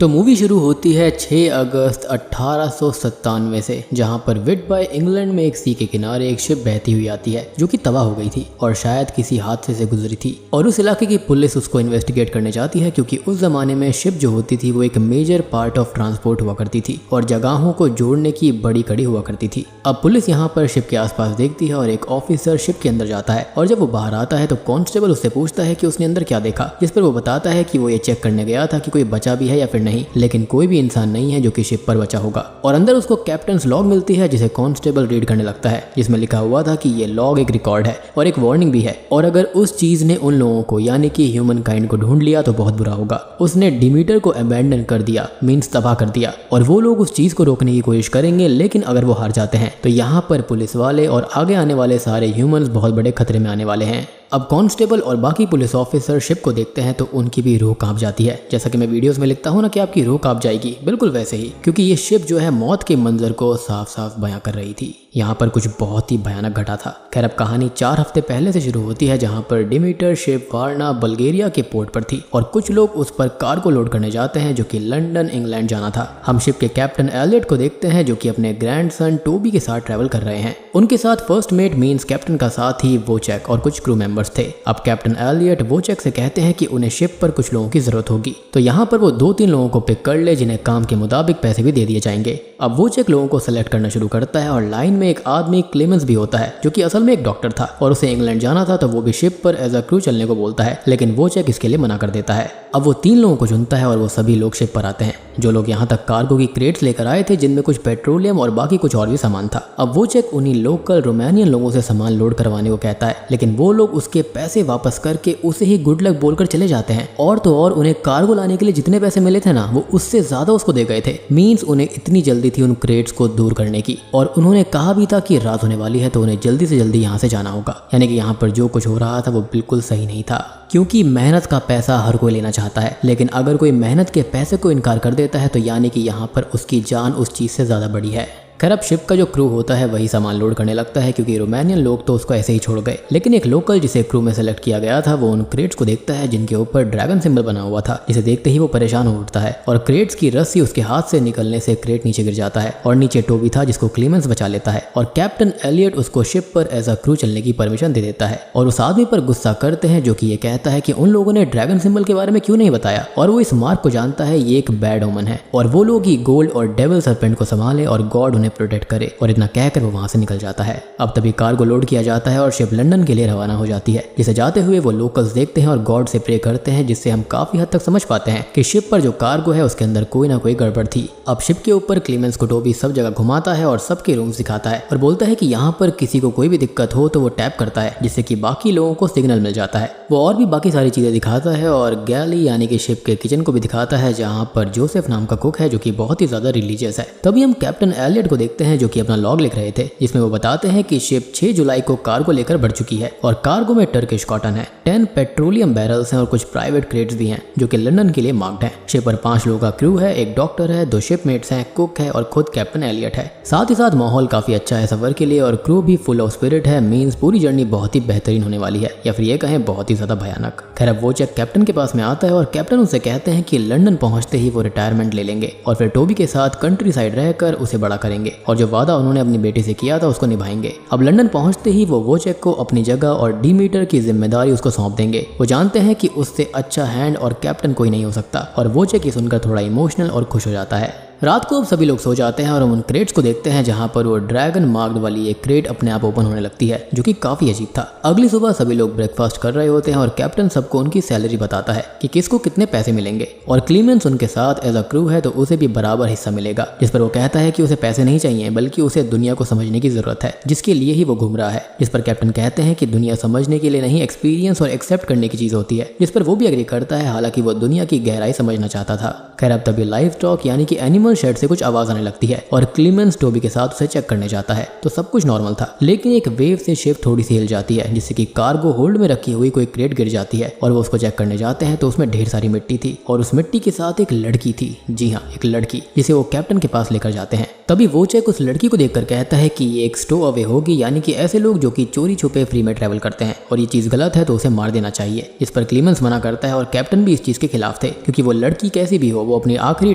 तो मूवी शुरू होती है 6 अगस्त 1897 से, जहां पर विटबाय इंग्लैंड में एक सी के किनारे एक शिप बहती हुई आती है जो कि तबाह हो गई थी और शायद किसी हादसे से गुजरी थी। और उस इलाके की पुलिस उसको इन्वेस्टिगेट करने जाती है क्योंकि उस जमाने में शिप जो होती थी वो एक मेजर पार्ट ऑफ ट्रांसपोर्ट हुआ करती थी और जगहों को जोड़ने की बड़ी कड़ी हुआ करती थी। अब पुलिस यहाँ पर शिप के आसपास देखती है और एक ऑफिसर शिप के अंदर जाता है और जब वो बाहर आता है तो कांस्टेबल उससे पूछता है कि उसने अंदर क्या देखा, जिस पर वो बताता है कि वो ये चेक करने गया था कि कोई बचा भी है या फिर नहीं, लेकिन कोई भी इंसान नहीं है जो कि शिप पर बचा होगा। और अंदर उसको कैप्टन्स लॉग मिलती है जिसे कांस्टेबल रीड करने लगता है, जिसमें लिखा हुआ था कि ये लॉग एक रिकॉर्ड है और एक वार्निंग भी है और अगर उस चीज ने उन लोगों को यानी कि ह्यूमन काइंड को ढूंढ लिया तो बहुत बुरा होगा। उसने डिमीटर को अबैंडन कर दिया, मींस तबाह कर दिया, और वो लोग उस चीज को रोकने की कोशिश करेंगे, लेकिन अगर वो हार जाते हैं तो यहाँ पर पुलिस वाले और आगे आने वाले सारे ह्यूमंस बहुत बड़े खतरे में आने वाले हैं। अब कांस्टेबल और बाकी पुलिस ऑफिसर शिप को देखते हैं तो उनकी भी रूह कांप जाती है। जैसा कि मैं वीडियोस में लिखता हूँ ना कि आपकी रूह कांप जाएगी, बिल्कुल वैसे ही, क्योंकि ये शिप जो है मौत के मंजर को साफ साफ बयां कर रही थी। यहाँ पर कुछ बहुत ही भयानक घटा था। खैर अब कहानी 4 हफ्ते पहले से शुरू होती है, जहाँ पर डिमीटर शिप वारना बल्गेरिया के पोर्ट पर थी और कुछ लोग उस पर कार्गो लोड करने जाते हैं जो कि लंदन इंग्लैंड जाना था। हम शिप के कैप्टन एलियट को देखते हैं जो कि अपने ग्रैंडसन टोबी के साथ ट्रैवल कर रहे हैं। उनके साथ फर्स्ट मेट मींस कैप्टन का साथ ही वोचेक और कुछ क्रू मेंबर्स थे। अब कैप्टन एलियट वोचेक से कहते हैं कि उन्हें शिप पर कुछ लोगों की जरूरत होगी, तो यहाँ पर वो 2-3 लोगों को पिक कर ले जिन्हें काम के मुताबिक पैसे भी दे दिए जाएंगे। अब वोचेक लोगों को सेलेक्ट करना शुरू करता है और लाइन में एक आदमी क्लेमेंस भी होता है जो कि असल में एक डॉक्टर था और उसे इंग्लैंड जाना था, तो वो भी शिप पर एज अ क्रू चलने को बोलता है, लेकिन वोचेक इसके लिए मना कर देता है। अब वो 3 लोगों को चुनता है और वो सभी लोग शिप पर आते हैं। जो लोग यहाँ तक कार्गो की क्रेट्स लेकर आए थे जिनमें कुछ पेट्रोलियम और बाकी कुछ और भी सामान था। अब वोचेक उन्हीं लोकल रोमानियन लोगों से सामान लोड करवाने को कहता है, लेकिन वो लोग उसके पैसे वापस करके उसे ही गुड लक बोलकर चले जाते हैं। और तो और उन्हें कार्गो लाने के लिए जितने पैसे मिले थे ना वो उससे ज्यादा उसको दे गए थे। मींस उन्हें इतनी जल्दी थी उन क्रेट्स को दूर करने की, और उन्होंने कहा भी था कि रात होने वाली है तो उन्हें जल्दी से जल्दी यहाँ से जाना होगा। यानी कि यहाँ पर जो कुछ हो रहा था वो बिल्कुल सही नहीं था, क्योंकि मेहनत का पैसा हर कोई लेना चाहता है, लेकिन अगर कोई मेहनत के पैसे को इनकार कर देता है तो यानी कि यहाँ पर उसकी जान उस चीज से ज्यादा बड़ी है। खैर अब शिप का जो क्रू होता है वही सामान लोड करने लगता है क्योंकि रोमानियन लोग तो उसको ऐसे ही छोड़ गए, लेकिन एक लोकल जिसे क्रू में सेलेक्ट किया गया था वो उन क्रेट्स को देखता है जिनके ऊपर ड्रैगन सिंबल बना हुआ था, जिसे देखते ही वो परेशान हो उठता है और क्रेट्स की रस्सी उसके हाथ से निकलने से क्रेट नीचे गिर जाता है और नीचे टोबी था जिसको क्लेमेंस बचा लेता है और कैप्टन एलियट उसको शिप पर एज अ क्रू चलने की परमिशन दे देता है। और उस आदमी पर गुस्सा करते हैं जो कि ये कहता है कि उन लोगों ने ड्रैगन सिंबल के बारे में क्यों नहीं बताया, और वो इस मार्क को जानता है ये एक बैड ओमन है और वो लोग ही गोल्ड और डेविल सरपेंट को संभाले और गॉड उन्हें प्रोटेक्ट करे। और इतना कहकर वो वहां से निकल जाता है। अब तभी कार्गो लोड किया जाता है और शिप लंदन के लिए रवाना हो जाती है, जिसे जाते हुए वो लोकल्स देखते हैं और गॉड से प्रे करते हैं, जिससे हम काफी हद तक समझ पाते हैं कि शिप पर जो कार्गो है उसके अंदर कोई ना कोई गड़बड़ थी। अब शिप के ऊपर क्लेमेंस को टोबी सब जगह घुमाता है और सबके रूम्स दिखाता है और बोलता है कि यहाँ पर किसी को कोई भी दिक्कत हो तो वो टैप करता है, जिससे कि बाकी लोगों को सिग्नल मिल जाता है। वो और भी बाकी सारी चीजें दिखाता है और गैली यानी कि शिप के किचन को भी दिखाता है, जहाँ पर जोसेफ नाम का कुक है जो कि बहुत ही ज्यादा रिलीजियस है। तभी हम कैप्टन एलियट को देखते हैं जो कि अपना लॉग लिख रहे थे, जिसमें वो बताते हैं कि शिप 6 जुलाई को कार्गो लेकर बढ़ चुकी है और कार्गो में टर्किश कॉटन है, 10 पेट्रोलियम बैरल्स हैं और कुछ प्राइवेट क्रेट्स भी हैं जो कि लंदन के लिए मार्क्ड हैं। शिप पर 5 लोगों का क्रू है, एक डॉक्टर है, 2 शिपमेट्स हैं, कुक है और खुद कैप्टन एलियट है। साथ ही साथ माहौल काफी अच्छा है सफर के लिए और क्रू भी फुल ऑफ स्पिरिट है। मींस पूरी जर्नी बहुत ही बेहतरीन होने वाली है, या फिर ये कहें बहुत ही ज्यादा भयानक। खैर अब वोचेक कैप्टन के पास में आता है और कैप्टन उनसे कहते हैं कि लंदन पहुंचते ही वो रिटायरमेंट ले लेंगे और फिर टोबी के साथ कंट्री साइड रहकर उसे बड़ा करेंगे और जो वादा उन्होंने अपनी बेटी से किया था उसको निभाएंगे। अब लंदन पहुंचते ही वो वोचेक को अपनी जगह और डिमीटर की जिम्मेदारी उसको सौंप देंगे। वो जानते हैं कि उससे अच्छा हैंड और कैप्टन कोई नहीं हो सकता और वोचेक ये सुनकर थोड़ा इमोशनल और खुश हो जाता है। रात को अब सभी लोग सो जाते हैं और हम उन क्रेट्स को देखते हैं जहां पर वो ड्रैगन मार्क्ड वाली एक क्रेट अपने आप ओपन होने लगती है, जो कि काफी अजीब था। अगली सुबह सभी लोग ब्रेकफास्ट कर रहे होते हैं और कैप्टन सबको उनकी सैलरी बताता है कि किसको कितने पैसे मिलेंगे और क्लीमेंस उनके साथ एज अ क्रू है तो उसे भी बराबर हिस्सा मिलेगा, जिस पर वो कहता है कि उसे पैसे नहीं चाहिए बल्कि उसे दुनिया को समझने की जरूरत है, जिसके लिए ही वो घूम रहा है। जिस पर कैप्टन कहते हैं कि दुनिया समझने के लिए नहीं, एक्सपीरियंस और एक्सेप्ट करने की चीज होती है, जिस पर वो भी एग्री करता है, हालांकि वो दुनिया की गहराई समझना चाहता था। खैर अब तभी लाइव स्टॉक यानी कि एनिमल एनिमल शेड से कुछ आवाज आने लगती है और क्लीमेंस टोबी के साथ उसे चेक करने जाता है तो सब कुछ नॉर्मल था, लेकिन एक वेव से शिप थोड़ी सी हिल जाती है जिससे कि कार्गो होल्ड में रखी हुई कोई क्रेट गिर जाती है और वो उसको चेक करने जाते हैं तो उसमें ढेर सारी मिट्टी थी और उस मिट्टी के साथ एक लड़की थी। जी हाँ, एक लड़की, जिसे वो कैप्टन के पास लेकर जाते हैं। तभी वोचेक उस लड़की को देखकर कहता है कि ये एक स्टो अवे होगी, यानी कि ऐसे लोग जो कि चोरी छुपे फ्री में ट्रैवल करते हैं और ये चीज गलत है तो उसे मार देना चाहिए। इस पर क्लीमेंस मना करता है और कैप्टन भी इस चीज के खिलाफ थे क्योंकि वो लड़की कैसी भी हो वो अपनी आखिरी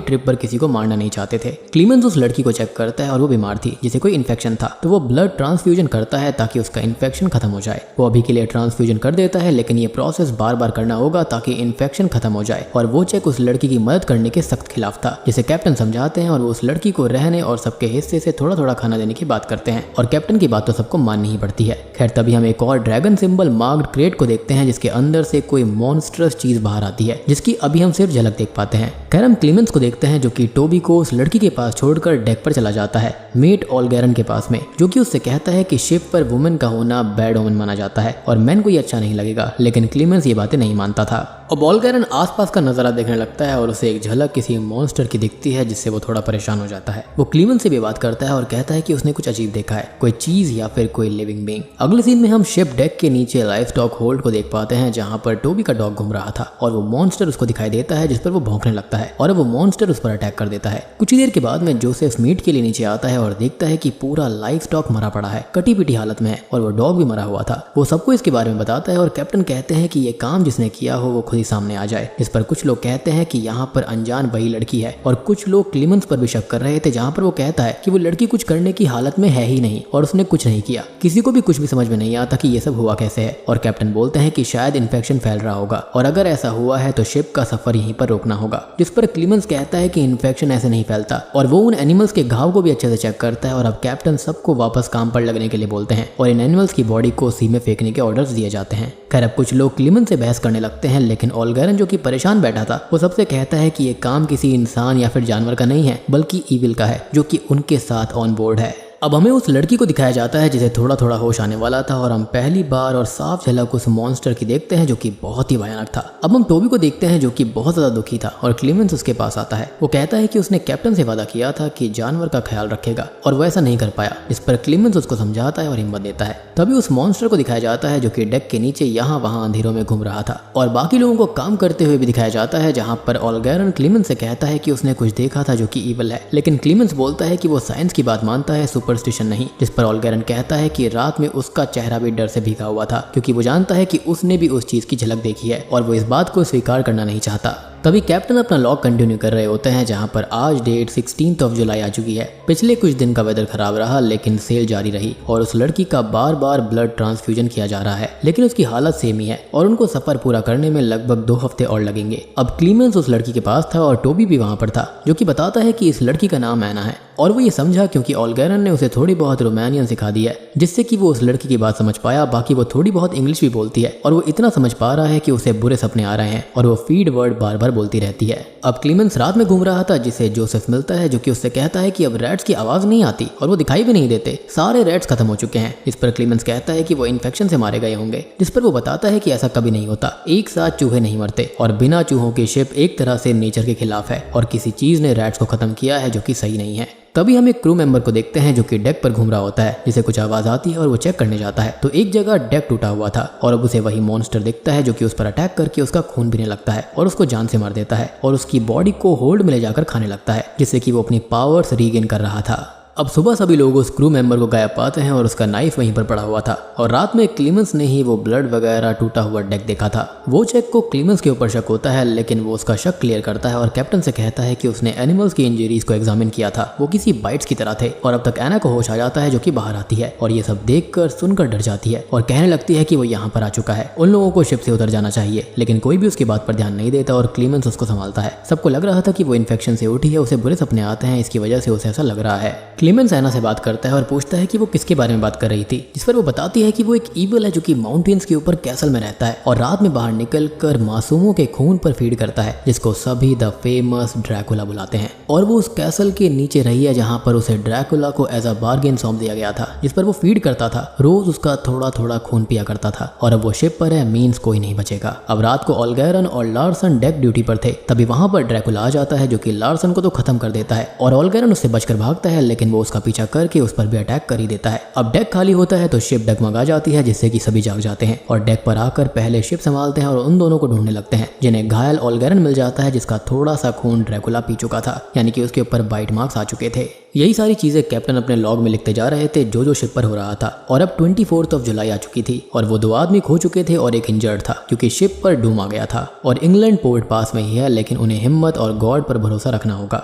ट्रिप पर किसी को मारना नहीं चाहते थे। क्लीमेंस उस लड़की को चेक करता है और वो बीमार थी जिसे कोई इन्फेक्शन था, तो वो ब्लड ट्रांसफ्यूजन करता है ताकि उसका इन्फेक्शन खत्म हो जाए। वो अभी के लिए ट्रांसफ्यूजन कर देता है, लेकिन ये प्रोसेस बार बार करना होगा ताकि इन्फेक्शन खत्म हो जाए। और वोचेक उस लड़की की मदद करने के सख्त खिलाफ था, जिसे कैप्टन समझाते हैं और वो उस लड़की को रहने और सबके हिस्से से थोड़ा थोड़ा खाना देने की बात करते हैं और कैप्टन की बात तो सबको माननी ही पड़ती है। खैर तभी हम एक और ड्रैगन सिंबल मार्क्ड क्रेट को देखते हैं जिसके अंदर से कोई मॉन्स्ट्रस चीज बाहर आती है जिसकी अभी हम सिर्फ झलक देख पाते हैं। खैर हम क्लीमेंस को देखते हैं जो कि टोबी को उस लड़की के पास छोड़कर डेक पर चला जाता है मेट ऑलगैरन के पास में, जो कि उससे कहता है कि शिप पर वुमेन का होना बैड ओमेन माना जाता है और मैन को ये अच्छा नहीं लगेगा, लेकिन क्लीमेंस ये बातें नहीं मानता था। अब ऑलगैरन आसपास का नजारा देखने लगता है और उसे एक झलक किसी मॉन्स्टर की दिखती है जिससे वो थोड़ा परेशान हो जाता है। वो क्लीमेंस से भी बात करता है और कहता है कि उसने कुछ अजीब देखा है, कोई चीज या फिर कोई लिविंग बीइंग। अगले सीन में हम शिप डेक के नीचे लाइफ स्टॉक होल्ड को देख पाते हैं जहां पर टोबी का डॉग घूम रहा था और वो मॉन्स्टर उसको दिखाई देता है जिस पर वो भौंकने लगता है और वो मॉन्स्टर उस पर अटैक कर देता है। कुछ ही देर के बाद में जोसेफ मीट के लिए नीचे आता है और देखता है कि पूरा लाइफ स्टॉक मरा पड़ा है, कटी पिटी हालत में है और वो डॉग भी मरा हुआ था। वो सबको इसके बारे में बताता है और कैप्टन कहते हैं कि ये काम जिसने किया हो वो खुद ही सामने आ जाए। इस पर कुछ लोग कहते हैं कि यहाँ पर अनजान वही लड़की है और कुछ लोग क्लीमेंस पर भी शक कर रहे थे जहाँ पर वो कहता है कि वो लड़की कुछ करने की हालत में है ही नहीं और उसने कुछ नहीं किया। किसी को भी कुछ भी समझ में नहीं आता कि ये सब हुआ कैसे है और कैप्टन बोलते हैं कि शायद इन्फेक्शन फैल रहा होगा और अगर ऐसा हुआ है तो शिप का सफर यहीं पर रोकना होगा। जिस पर क्लीमेंस कहता है कि इन्फेक्शन ऐसे नहीं फैलता और वो उन एनिमल्स के घाव को भी अच्छे से चेक करता है और अब कैप्टन सबको वापस काम पर लगने के लिए बोलते हैं और इन एनिमल्स की बॉडी को सी में फेंकने के ऑर्डर्स दिए जाते हैं। खैर अब कुछ लोग क्लीमेंस से बहस करने लगते हैं, लेकिन ऑलगैरन जो कि परेशान बैठा था वो सबसे कहता है कि ये काम किसी इंसान या फिर जानवर का नहीं है बल्कि ईविल का है जो कि उनके साथ ऑन बोर्ड है। अब हमें उस लड़की को दिखाया जाता है जिसे थोड़ा थोड़ा होश आने वाला था और हम पहली बार और साफ झलक उस मॉन्स्टर की देखते हैं जो कि बहुत ही भयानक था। अब हम टोबी को देखते हैं जो कि बहुत ज्यादा दुखी था और क्लीमेंस उसके पास आता है। वो कहता है कि उसने कैप्टन से वादा किया था कि जानवर का ख्याल रखेगा और वो ऐसा नहीं कर पाया। इस पर क्लीमेंस उसको समझाता है और हिम्मत देता है। तभी उस मॉन्स्टर को दिखाया जाता है जो कि डेक के नीचे यहाँ वहाँ अंधेरों में घूम रहा था और बाकी लोगों को काम करते हुए भी दिखाया जाता है, जहाँ पर ऑलगैरन क्लीमेंस से कहता है कि उसने कुछ देखा था जो कि ईविल है, लेकिन क्लीमेंस बोलता है कि वो साइंस की बात मानता है, सुपरस्टिशन नहीं। जिस पर ऑलगैरन कहता है कि रात में उसका चेहरा भी डर से भीगा हुआ था क्योंकि वो जानता है कि उसने भी उस चीज की झलक देखी है और वो इस बात को स्वीकार करना नहीं चाहता। तभी कैप्टन अपना लॉग कंटिन्यू कर रहे होते हैं जहां पर आज डेट 16 जुलाई आ चुकी है। पिछले कुछ दिन का वेदर खराब रहा लेकिन सेल जारी रही और उस लड़की का बार बार ब्लड ट्रांसफ्यूजन किया जा रहा है, लेकिन उसकी हालत सेम ही है और उनको सफर पूरा करने में लगभग 2 हफ्ते और लगेंगे। अब क्लीमेंस उस लड़की के पास था और टोबी भी वहां पर था जो कि बताता है कि इस लड़की का नाम ऐना है और वो ये समझा क्योंकि ऑलगैरन ने उसे थोड़ी बहुत रोमानियन सिखा दी है जिससे कि वो उस लड़की की बात समझ पाया। बाकी वो थोड़ी बहुत इंग्लिश भी बोलती है और वो इतना समझ पा रहा है कि उसे बुरे सपने आ रहे हैं और वो फीड वर्ड बार बार बोलती रहती है। अब क्लीमेंस रात में घूम रहा था जिसे जोसेफ मिलता है जो कि उससे कहता है कि अब रैट्स की आवाज नहीं आती और वो दिखाई भी नहीं देते, सारे रैट्स खत्म हो चुके हैं। इस पर क्लीमेंस कहता है कि वो इन्फेक्शन से मारे गए होंगे, जिस पर वो बताता है कि ऐसा कभी नहीं होता, एक साथ चूहे नहीं मरते और बिना चूहों की शिप एक तरह से नेचर के खिलाफ है और किसी चीज ने रैट्स को खत्म किया है जो कि सही नहीं है। तभी हम एक क्रू मेंबर को देखते हैं जो कि डेक पर घूम रहा होता है, जिसे कुछ आवाज आती है और वो चेक करने जाता है तो एक जगह डेक टूटा हुआ था और अब उसे वही मॉन्स्टर दिखता है जो कि उस पर अटैक करके उसका खून पीने लगता है और उसको जान से मार देता है और उसकी बॉडी को होल्ड में ले जाकर खाने लगता है जिससे कि वो अपनी पावर्स रीगेन कर रहा था। अब सुबह सभी लोग उस क्रू मेंबर को गायब पाते हैं और उसका नाइफ वहीं पर पड़ा हुआ था और रात में क्लीमेंस ने ही वो ब्लड वगैरह टूटा हुआ डेक देखा था। वोचेक को क्लीमेंस के ऊपर शक होता है, लेकिन वो उसका शक क्लियर करता है और कैप्टन से कहता है कि उसने एनिमल्स की इंजरीज को एग्जामिन किया था, वो किसी बाइट्स की तरह थे और अब तक ऐना को होश आ जाता है जो कि बाहर आती है और ये सब देखकर सुनकर डर जाती है और कहने लगती है कि वो यहाँ पर आ चुका है, उन लोगों को शिप से उतर जाना चाहिए, लेकिन कोई भी उसकी बात पर ध्यान नहीं देता और क्लीमेंस उसको संभालता है। सबको लग रहा था कि वो इन्फेक्शन से उठी है, उसे बुरे सपने आते हैं, इसकी वजह से उसे ऐसा लग रहा है। क्लीमेंस एना से बात करता है और पूछता है कि वो किसके बारे में बात कर रही थी, जिस पर वो बताती है कि वो एक ईवल है जो कि माउंटेन्स के ऊपर कैसल में रहता है और रात में बाहर निकल कर मासूमों के खून पर फीड करता है, जिसको सभी द फेमस ड्रैकुला बुलाते हैं। और वो उस कैसल के नीचे रही है जहाँ पर उसे ड्रैकुला को एज अ बार्गेन सौंप दिया गया था, जिस पर वो फीड करता था, रोज उसका थोड़ा थोड़ा खून पिया करता था। और अब वो शिप पर है, मीन्स कोई नहीं बचेगा। अब रात को ओल्गैरन और लार्सन डेक ड्यूटी पर थे, तभी वहां पर ड्रैकुला आ जाता है जो कि लार्सन को तो खत्म कर देता है और ओल्गैरन उससे बचकर भागता है, लेकिन वो उसका पीछा करके उस पर भी अटैक कर ही देता है। अब डेक खाली होता है तो शिप डगमगा जाती है, जिससे कि सभी जाग जाते हैं और डेक पर आकर पहले शिप संभालते हैं और उन दोनों को ढूंढने लगते हैं, जिन्हें घायल ओल्गैरन मिल जाता है, जिसका थोड़ा सा खून ड्रैकुला पी चुका था, यानी कि उसके ऊपर बाइट मार्क्स आ चुके थे। यही सारी चीजें कैप्टन अपने लॉग में लिखते जा रहे थे जो शिप पर हो रहा था। और अब 24 जुलाई आ चुकी थी और वो 2 आदमी खो चुके थे और एक इंजर्ड था, क्योंकि शिप पर डूम आ गया था और इंग्लैंड पोर्ट पास में ही है, लेकिन उन्हें हिम्मत और गॉड पर भरोसा रखना होगा।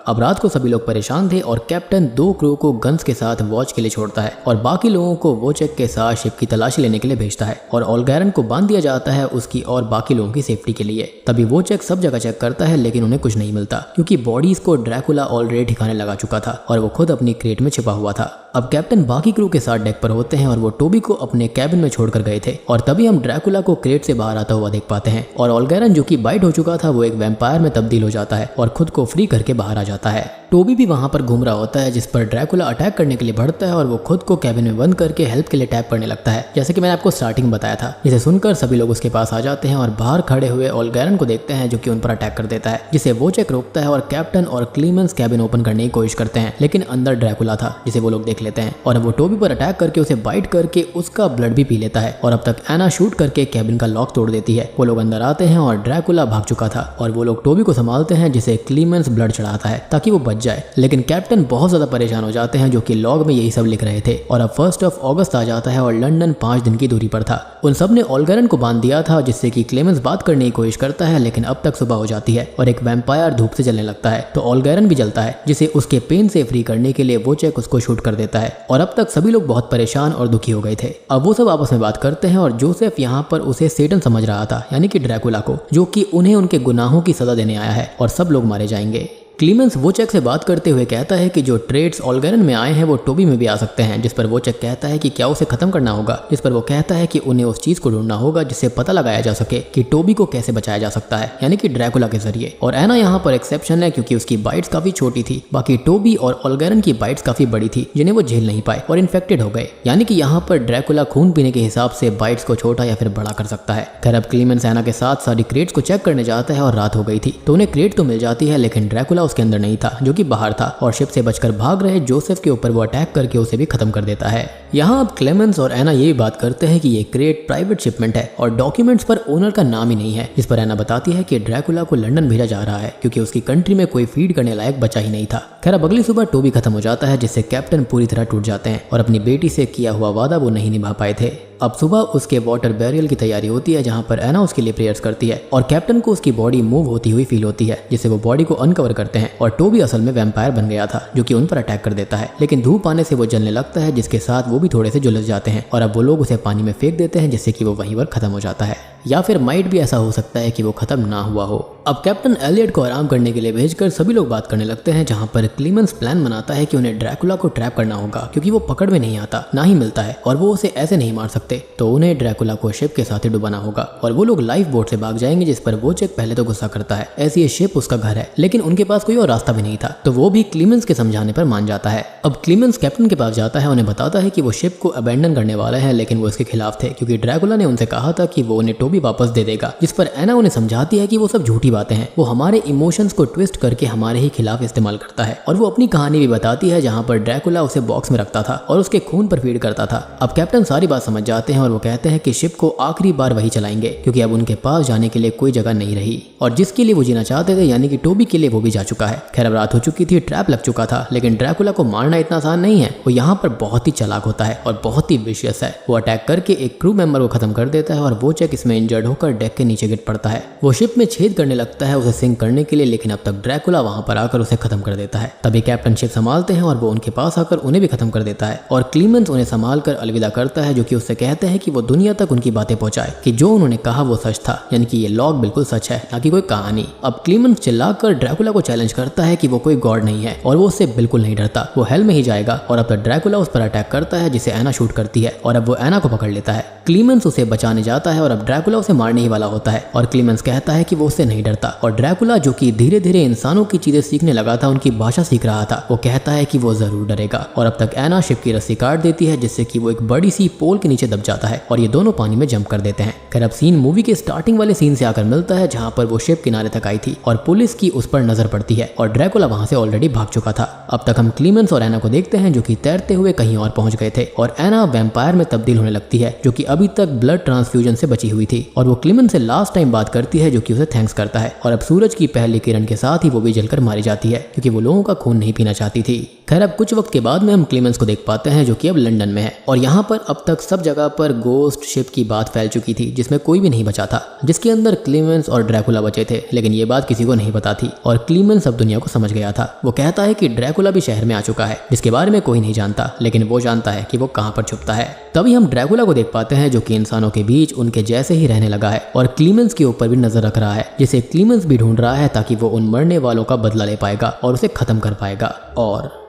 अब रात को सभी लोग परेशान थे और कैप्टन 2 क्रू को गन्स के साथ वॉच के लिए छोड़ता है और बाकी लोगों को वोचेक के साथ शिप की तलाशी लेने के लिए भेजता है और ओल्गैरन को बांध दिया जाता है उसकी और बाकी लोगों की सेफ्टी के लिए। तभी वोचेक सब जगह चेक करता है, लेकिन उन्हें कुछ नहीं मिलता, क्योंकि बॉडीज को ड्रैकुला ऑलरेडी ठिकाने लगा चुका था और वो खुद अपनी क्रेट में छिपा हुआ था। अब कैप्टन बाकी क्रू के साथ डेक पर होते हैं और वो टोबी को अपने कैबिन में छोड़कर गए थे और तभी हम ड्रैकुला को क्रेट से बाहर आता हुआ देख पाते हैं और ओल्गैरन जो कि बाइट हो चुका था वो एक वैम्पायर में तब्दील हो जाता है और खुद को फ्री करके बाहर आ जाता है। टोबी भी वहां पर घूम रहा होता है, जिस पर ड्रैकुला अटैक करने के लिए बढ़ता है और वो खुद को कैबिन में बंद करके हेल्प के लिए टैप करने लगता है, जैसे कि मैंने आपको स्टार्टिंग में बताया था। जिसे सुनकर सभी लोग उसके पास आ जाते हैं और बाहर खड़े हुए ओल्गैरन को देखते हैं जो कि उन पर अटैक कर देता है, जिसे वोचेक रोकता है और कैप्टन और क्लीमेंस कैबिन ओपन करने की कोशिश करते हैं, लेकिन अंदर ड्रैकुला था जिसे वो लोग देख लेते हैं और वो टोबी पर अटैक करके उसे बाइट करके उसका ब्लड भी पी लेता है और अब तक एना शूट करके कैबिन का लॉक तोड़ देती है। वो लोग अंदर आते हैं और ड्रैकुला भाग चुका था और वो लोग टोबी को संभालते हैं, जिसे क्लीमेंस ब्लड चढ़ाता है ताकि वो बच जाए, लेकिन कैप्टन बहुत ज्यादा परेशान हो जाते हैं जो कि लॉग में यही सब लिख रहे थे। और अब 1 अगस्त आ जाता है और लंदन 5 दिन की दूरी पर था। उन सब ने ओल्गैरन को बांध दिया था, जिससे कि क्लेमेंस बात करने की कोशिश करता है, लेकिन अब तक सुबह हो जाती है और एक वैम्पायर धूप से जलने लगता है तो ओल्गैरन भी जलता है, जिसे उसके पेन से फ्री करने के लिए वोचेक उसको शूट कर देता है। और अब तक सभी लोग बहुत परेशान और दुखी हो गए थे। अब वो सब आपस में बात करते हैं और जोसेफ यहाँ पर उसे सेटन समझ रहा था, यानी कि ड्रैकुला को, जो कि उन्हें उनके गुनाहों की सजा देने आया है और सब लोग मारे जाएंगे। क्लीमेंस वोचेक से बात करते हुए कहता है कि जो ट्रेड्स ओल्गैरन में आए हैं वो टोबी में भी आ सकते हैं, जिस पर वोचेक कहता है कि क्या उसे खत्म करना होगा, जिस पर वो कहता है कि उन्हें उस चीज को ढूंढना होगा जिससे पता लगाया जा सके कि टोबी को कैसे बचाया जा सकता है, यानी कि ड्रैकुला के जरिए। और एना यहाँ पर एक्सेप्शन है क्योंकि उसकी बाइट्स काफी छोटी थी, बाकी टोबी और ओल्गैरन की बाइट्स काफी बड़ी थी जिन्हें वो झेल नहीं पाए और इन्फेक्टेड हो गए, यानी कि यहाँ पर ड्रैकुला खून पीने के हिसाब से बाइट्स को छोटा या फिर बड़ा कर सकता है। खैर अब क्लीमेंस एना के साथ सारी क्रेट्स को चेक करने जाता है और रात हो गई थी तो उन्हें क्रेट तो मिल जाती है, लेकिन ड्रैकुला उसके अंदर नहीं था जो कि बाहर था और शिप से बचकर भाग रहे जोसेफ के ऊपर वो अटैक करके उसे भी खत्म कर देता है। यहाँ अब क्लेमेंस और एना ये भी बात करते हैं कि ये क्रेट प्राइवेट शिपमेंट है और डॉक्यूमेंट्स पर ओनर का नाम ही नहीं है, जिस पर एना बताती है कि ड्रैकुला को लंदन भेजा जा रहा है क्योंकि उसकी कंट्री में कोई फीड करने लायक बचा ही नहीं था। खैर अब अगली सुबह टोबी खत्म हो जाता है, जिससे कैप्टन पूरी तरह टूट जाते हैं और अपनी बेटी से किया हुआ वादा वो नहीं निभा पाए थे। अब सुबह उसके वाटर बैरियल की तैयारी होती है, जहाँ पर एना उसके लिए प्रेयर्स करती है और कैप्टन को उसकी बॉडी मूव होती हुई फील होती है, जिससे वो बॉडी को अनकवर करते हैं और टोबी असल में वैम्पायर बन गया था जो कि उन पर अटैक कर देता है, लेकिन धूप आने से वो जलने लगता है, जिसके साथ वो भी थोड़े से झुलस जाते हैं और अब वो लोग उसे पानी में फेंक देते हैं, जिससे कि वो वहीं पर खत्म हो जाता है। या फिर माइट भी ऐसा हो सकता है कि वो खत्म ना हुआ हो। अब कैप्टन एलियट को आराम करने के लिए भेजकर सभी लोग बात करने लगते हैं, जहाँ पर क्लीमेंस प्लान बनाता है कि उन्हें ड्रैकुला को ट्रैप करना होगा क्योंकि वो पकड़ में नहीं आता, ना ही मिलता है और वो उसे ऐसे नहीं मार सकते, तो उन्हें ड्रैकुला को शिप के साथ ही डुबाना होगा और वो लोग लाइफ बोट से भाग जाएंगे, जिस पर वोचेक पहले तो गुस्सा करता है, ऐसी ये शिप उसका घर है, लेकिन उनके पास कोई और रास्ता भी नहीं था, तो वो भी क्लीमेंस के समझाने पर मान जाता है। अब क्लीमेंस कैप्टन के पास जाता है, उन्हें बताता है कि वो शिप को अबेंडन करने वाले हैं, लेकिन वो इसके खिलाफ थे क्योंकि ड्रैकुला ने उनसे कहा था कि वो उन्हें टोबी वापस दे देगा, जिस पर एना उन्हें समझाती है कि वो सब झूठी बातें हैं, वो हमारे इमोशंस को ट्विस्ट करके हमारे ही खिलाफ इस्तेमाल करता है। और वो अपनी कहानी भी बताती है जहाँ पर ड्रैकुला उसे बॉक्स में रखता था और उसके खून पर फीड करता था। अब कैप्टन सारी बात समझ जाते हैं और वो कहते हैं कि शिप को आखिरी बार वही चलाएंगे क्योंकि अब उनके पास जाने के लिए कोई जगह नहीं रही और जिसके लिए वो जीना चाहते थे, यानी कि टोबी के लिए, वो भी जा चुका है। खैर अब रात हो चुकी थी, ट्रैप लग चुका था, लेकिन ड्रैकुला को मारना इतना आसान नहीं है। वो यहाँ पर बहुत ही चालाक होता है और बहुत ही विशियस है। वो अटैक करके एक क्रू मेंबर को खत्म कर देता है और वोचेक इसमें इंजर्ड होकर डेक के नीचे गिर पड़ता है। वो शिप में छेद करने लगता है उसे सिंक करने के लिए, लेकिन अब तक ड्रैकुला वहां पर आकर उसे खत्म कर देता है। तभी कैप्टन शिप संभालते हैं और वो उनके पास आकर उन्हें भी खत्म कर देता है और क्लीमेंस उन्हें संभाल कर अलविदा करता है, जो कि उससे कहते हैं कि वो दुनिया तक उनकी बातें पहुंचाए कि जो उन्होंने कहा वो सच था, यानी कि ये लॉग बिल्कुल सच है, ना कि कोई कहानी। अब क्लीमेंस चिल्लाकर ड्रैकुला को चैलेंज करता है कि वो कोई गॉड नहीं है और वो उससे बिल्कुल नहीं डरता, वो हेल में ही जाएगा। और अब तक ड्रैकुला उस पर अटैक करता है जिसे एना शूट करती है और अब वो एना को पकड़ लेता है। क्लीमेंस उसे बचाने जाता है और अब ड्रैकुला उसे मारने ही वाला होता है और क्लीमेंस कहता है कि वो उससे नहीं डरता। और ड्रैकुला जो कि धीरे धीरे इंसानों की चीजें सीखने लगा था, उनकी भाषा सीख रहा था, वो कहता है कि वो जरूर डरेगा। और अब तक एना शिप की रस्सी काट देती है जिससे कि वो एक बड़ी सी पोल के नीचे दब जाता है और ये दोनों पानी में जंप कर देते हैं। खैर अब सीन मूवी के स्टार्टिंग वाले सीन से आकर मिलता है जहां पर वो शिप किनारे तक आई थी और पुलिस की उस पर नजर पड़ती है और ड्रैकुला वहां से ऑलरेडी भाग चुका था। अब तक हम क्लीमेंस और एना को देखते हैं जो कि तैरते हुए कहीं और पहुंच गए थे और एना वैम्पायर में तब्दील होने लगती है जो कि अभी तक ब्लड ट्रांसफ्यूजन से बची हुई थी और वो क्लीमेंस से लास्ट टाइम बात करती है जो कि उसे थैंक्स करता है। और अब सूरज की पहली किरण के साथ ही वो भी जलकर मारी जाती है क्योंकि वो लोगों का खून नहीं पीना चाहती थी। खैर अब कुछ वक्त के बाद में हम क्लीमेंस को देख पाते हैं जो कि अब लंदन में है और यहाँ पर अब तक सब जगह पर गोस्ट शिप की बात फैल चुकी थी जिसमें कोई भी नहीं बचा था, जिसके अंदर क्लीमेंस और ड्रैकुला बचे थे। लेकिन ये बात किसी को नहीं पता थी और क्लीमेंस अब दुनिया को समझ गया था। वो कहता है कि ड्रैकुला भी शहर में आ चुका है जिसके बारे में कोई नहीं जानता, लेकिन वो जानता है कि वो कहाँ पर छुपता है। तभी हम ड्रैकुला को देख पाते हैं जो कि इंसानों के बीच उनके जैसे ही रहने लगा है और क्लीमेंस के ऊपर भी नजर रख रहा है, जिसे क्लीमेंस भी ढूंढ रहा है ताकि वो उन मरने वालों का बदला ले पाएगा और उसे खत्म कर पाएगा। और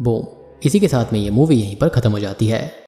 बूम, इसी के साथ में ये मूवी यहीं पर खत्म हो जाती है।